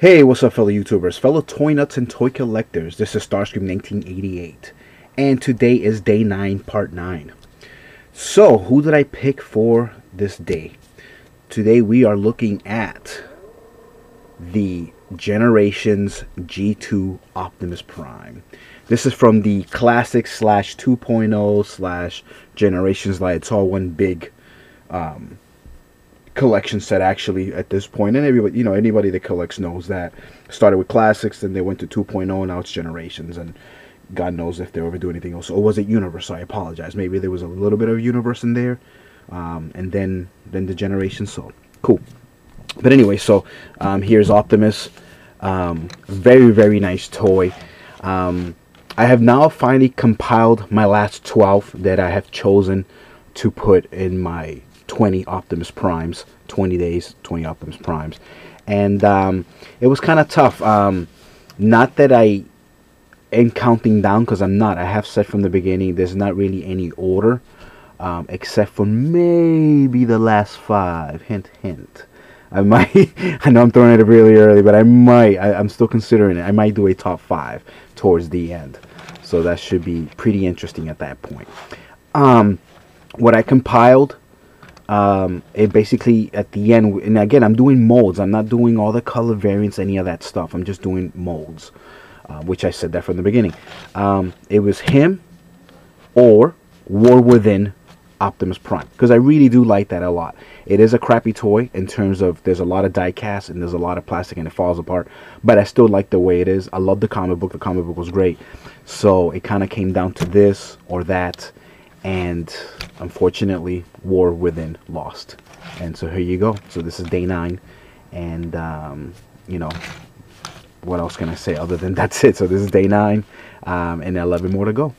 Hey, what's up, fellow YouTubers, fellow toy nuts and toy collectors? This is Starscream 1988, and today is day 9, part 9. So, who did I pick for this day? Today we are looking at the Generations G2 Optimus Prime. This is from the Classic / 2.0 / Generations. Like, it's all one big collection set actually at this point, and everybody, anybody that collects knows that. Started with Classics, then they went to 2.0, now it's Generations, and God knows if they'll ever do anything else. Or was it Universe? I apologize. Maybe there was a little bit of Universe in there, and then the Generations. So cool. But anyway, so here's Optimus. Very nice toy. I have now finally compiled my last 12 that I have chosen to put in my 20 Optimus Primes, 20 days, 20 Optimus Primes. And it was kind of tough. Not that I am counting down, because I'm not. I have said from the beginning there's not really any order, except for maybe the last 5. Hint, hint. I might, I know I'm throwing it really early, but I'm still considering it. I might do a top 5 towards the end. So that should be pretty interesting at that point. What I compiled, it basically at the end, and again, I'm doing molds. I'm not doing all the color variants, any of that stuff. I'm just doing molds, which I said that from the beginning. It was him or War Within Optimus Prime, because I really do like that a lot. It is a crappy toy in terms of there's a lot of die cast and there's a lot of plastic and it falls apart, but I still like the way it is. I love the comic book. The comic book was great. So it kind of came down to this or that, and unfortunately War Within lost. And so here you go. So this is day 9, and what else can I say other than that's it. So this is day 9, and 11 more to go.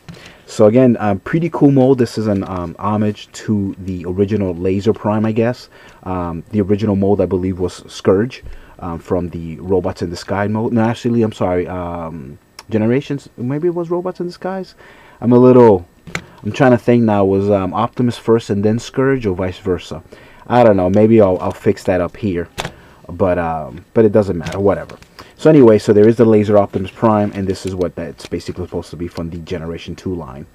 So again, pretty cool mold. This is an homage to the original Laser Prime, I guess. The original mold, I believe, was Scourge, from the Robots in Disguise mode. No, actually, I'm sorry, Generations. Maybe it was Robots in Disguise. I'm trying to think now. Was Optimus first and then Scourge, or vice versa? I don't know. Maybe I'll fix that up here, but it doesn't matter. Whatever. So anyway, so there is the Laser Optimus Prime, and this is what that's basically supposed to be from the Generation 2 line.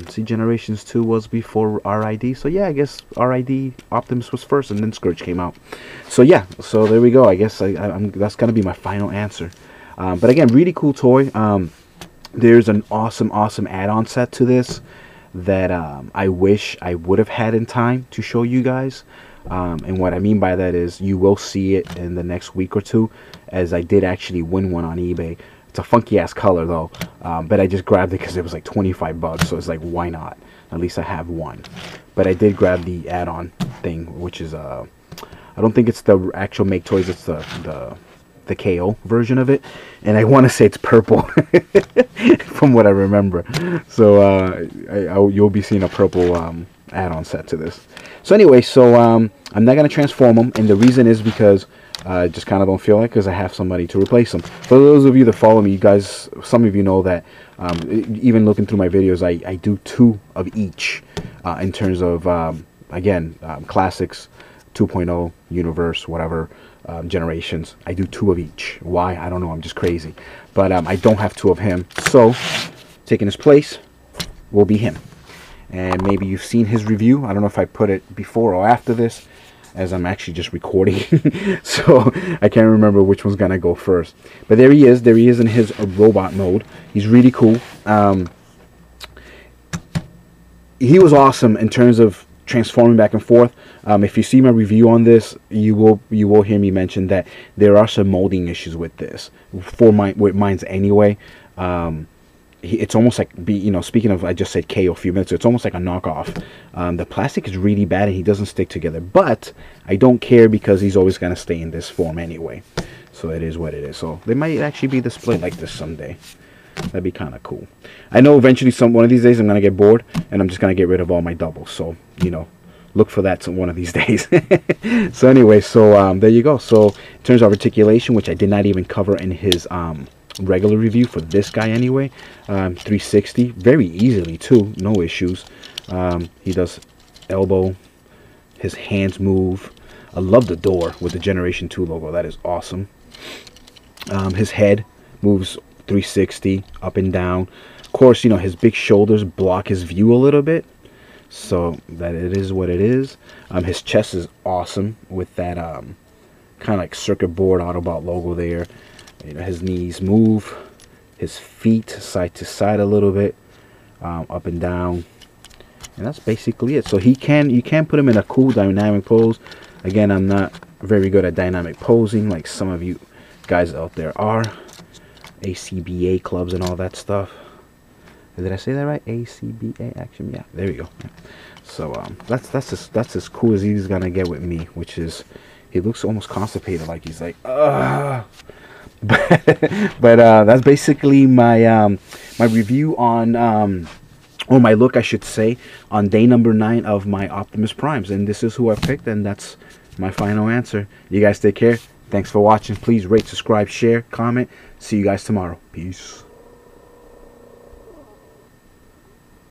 See, Generations 2 was before RID, so yeah, I guess RID Optimus was first, and then Scourge came out. So yeah, so there we go. I guess that's gonna be my final answer. But again, really cool toy. There's an awesome add-on set to this that I wish I would have had in time to show you guys. And what I mean by that is you will see it in the next week or two, as I did actually win one on eBay. It's a funky ass color though, but I just grabbed it because it was like 25 bucks, so it's like, why not? At least I have one. But I did grab the add-on thing, which is I don't think it's the actual Make Toys, it's the KO version of it, and I want to say it's purple from what I remember. So you'll be seeing a purple add-on set to this. So anyway, so I'm not going to transform them, and the reason is because I just kind of don't feel like, because I have somebody to replace them. For those of you that follow me, you guys, some of you know that even looking through my videos, I do 2 of each in terms of, again, Classics, 2.0, Universe, whatever, Generations. I do 2 of each. Why? I don't know. I'm just crazy. But I don't have 2 of him. So taking his place will be him. And maybe you've seen his review. I don't know if I put it before or after this, as I'm actually just recording. So I can't remember which one's going to go first. But there he is. There he is in his robot mode. He's really cool. He was awesome in terms of transforming back and forth. If you see my review on this, you will hear me mention that there are some molding issues with this. With mine's anyway. It's almost like, speaking of, I just said KO a few minutes ago, it's almost like a knockoff. The plastic is really bad and he doesn't stick together, but I don't care because he's always going to stay in this form anyway. So it is what it is. So they might actually be displayed like this someday. That'd be kind of cool. I know eventually one of these days I'm going to get bored and I'm just going to get rid of all my doubles. So, look for that one of these days. So anyway, so there you go. So in terms of articulation, which I did not even cover in his regular review for this guy anyway, 360 very easily too, no issues. He does elbow, his hands move, I love the door with the Generation 2 logo. That is awesome. His head moves 360 up and down. Of course, you know, his big shoulders block his view a little bit, so that it is what it is. His chest is awesome with that kind of like circuit board Autobot logo there. You know, his knees move, his feet side to side a little bit, up and down, and that's basically it. So you can put him in a cool dynamic pose. Again, I'm not very good at dynamic posing like some of you guys out there are. ACBA clubs and all that stuff. Did I say that right? ACBA action. Yeah, there you go. So that's as cool as he's gonna get with me, which is he looks almost constipated, like he's like but that's basically my my review on or my look, I should say, on day number 9 of my Optimus Primes, and this is who I picked, and that's my final answer. You guys take care. Thanks for watching. Please rate, subscribe, share, comment. See you guys tomorrow. Peace.